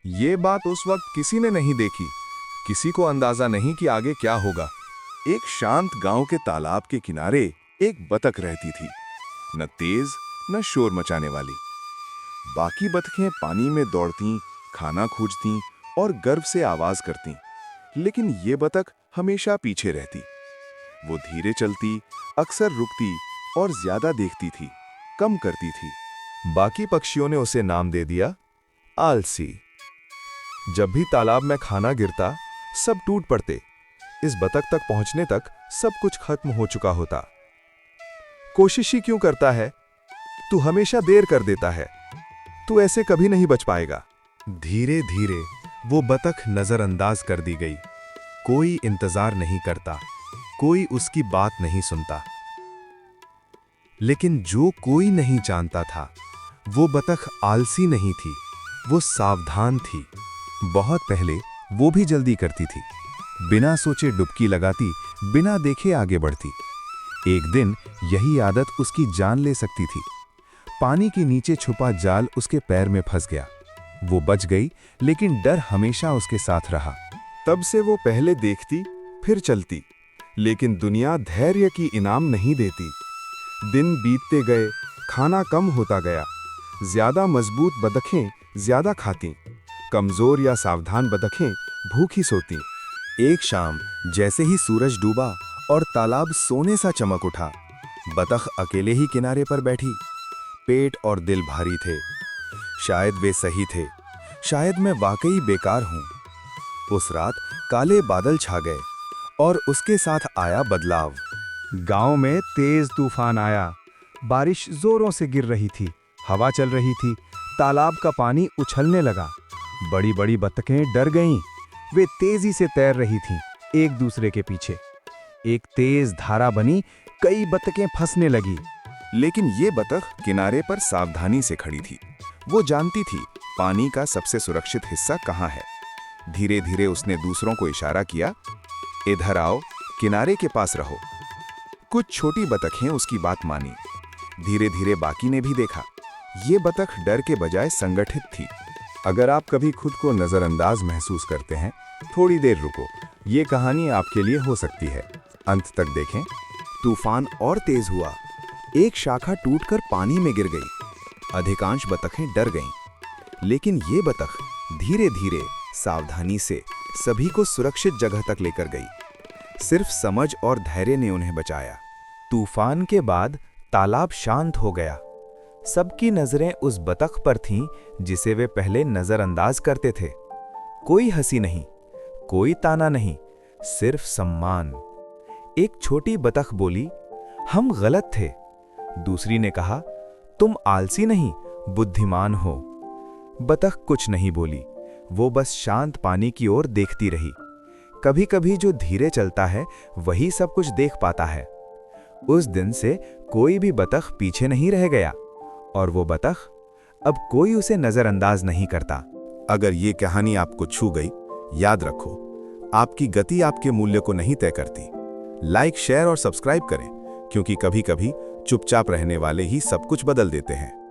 ये बात उस वक्त किसी ने नहीं देखी। किसी को अंदाजा नहीं कि आगे क्या होगा। एक शांत गांव के तालाब के किनारे एक बतख रहती थी, न तेज न शोर मचाने वाली। बाकी बतखें पानी में दौड़ती, खाना खोजती और गर्व से आवाज करती, लेकिन ये बतख हमेशा पीछे रहती। वो धीरे चलती, अक्सर रुकती और ज्यादा देखती थी, कम करती थी। बाकी पक्षियों ने उसे नाम दे दिया आलसी। जब भी तालाब में खाना गिरता, सब टूट पड़ते। इस बतख तक पहुंचने तक सब कुछ खत्म हो चुका होता। कोशिश ही क्यों करता है? तू हमेशा देर कर देता है। तू ऐसे कभी नहीं बच पाएगा। धीरे धीरे वो बतख नजरअंदाज कर दी गई। कोई इंतजार नहीं करता, कोई उसकी बात नहीं सुनता। लेकिन जो कोई नहीं जानता था, वो बतख आलसी नहीं थी, वो सावधान थी। बहुत पहले वो भी जल्दी करती थी, बिना सोचे डुबकी लगाती, बिना देखे आगे बढ़ती। एक दिन यही आदत उसकी जान ले सकती थी। पानी के नीचे छुपा जाल उसके पैर में फंस गया। वो बच गई, लेकिन डर हमेशा उसके साथ रहा। तब से वो पहले देखती, फिर चलती, लेकिन दुनिया धैर्य की इनाम नहीं देती। दिन बीतते गए, खाना कम होता गया। ज्यादा मजबूत बतखें ज्यादा खाती, कमजोर या सावधान बतखें भूखी सोती। एक शाम जैसे ही सूरज डूबा और तालाब सोने सा चमक उठा, बतख अकेले ही किनारे पर बैठी। पेट और दिल भारी थे। शायद वे सही थे, शायद मैं वाकई बेकार हूं। उस रात काले बादल छा गए और उसके साथ आया बदलाव। गांव में तेज तूफान आया। बारिश जोरों से गिर रही थी, हवा चल रही थी, तालाब का पानी उछलने लगा। बड़ी बड़ी बतखें डर गईं। वे तेजी से तैर रही थीं, एक दूसरे के पीछे। एक तेज धारा बनी, कई बतखें फंसने लगी। लेकिन ये बतख किनारे पर सावधानी से खड़ी थी। वो जानती थी पानी का सबसे सुरक्षित हिस्सा कहाँ है। धीरे धीरे उसने दूसरों को इशारा किया, इधर आओ, किनारे के पास रहो। कुछ छोटी बतखें उसकी बात मानी। धीरे धीरे बाकी ने भी देखा, ये बतख डर के बजाय संगठित थी। अगर आप कभी खुद को नजरअंदाज महसूस करते हैं, थोड़ी देर रुको, ये कहानी आपके लिए हो सकती है। अंत तक देखें। तूफान और तेज हुआ। एक शाखा टूटकर पानी में गिर गई। अधिकांश बतखें डर गईं, लेकिन ये बतख धीरे धीरे सावधानी से सभी को सुरक्षित जगह तक लेकर गई। सिर्फ समझ और धैर्य ने उन्हें बचाया। तूफान के बाद तालाब शांत हो गया। सबकी नजरें उस बतख पर थीं जिसे वे पहले नजरअंदाज करते थे। कोई हंसी नहीं, कोई ताना नहीं, सिर्फ सम्मान। एक छोटी बतख बोली, हम गलत थे। दूसरी ने कहा, तुम आलसी नहीं, बुद्धिमान हो। बतख कुछ नहीं बोली, वो बस शांत पानी की ओर देखती रही। कभी कभी जो धीरे चलता है वही सब कुछ देख पाता है। उस दिन से कोई भी बतख पीछे नहीं रह गया, और वो बतख अब कोई उसे नजरअंदाज नहीं करता। अगर ये कहानी आपको छू गई, याद रखो, आपकी गति आपके मूल्य को नहीं तय करती। लाइक, शेयर और सब्सक्राइब करें, क्योंकि कभी कभी चुपचाप रहने वाले ही सब कुछ बदल देते हैं।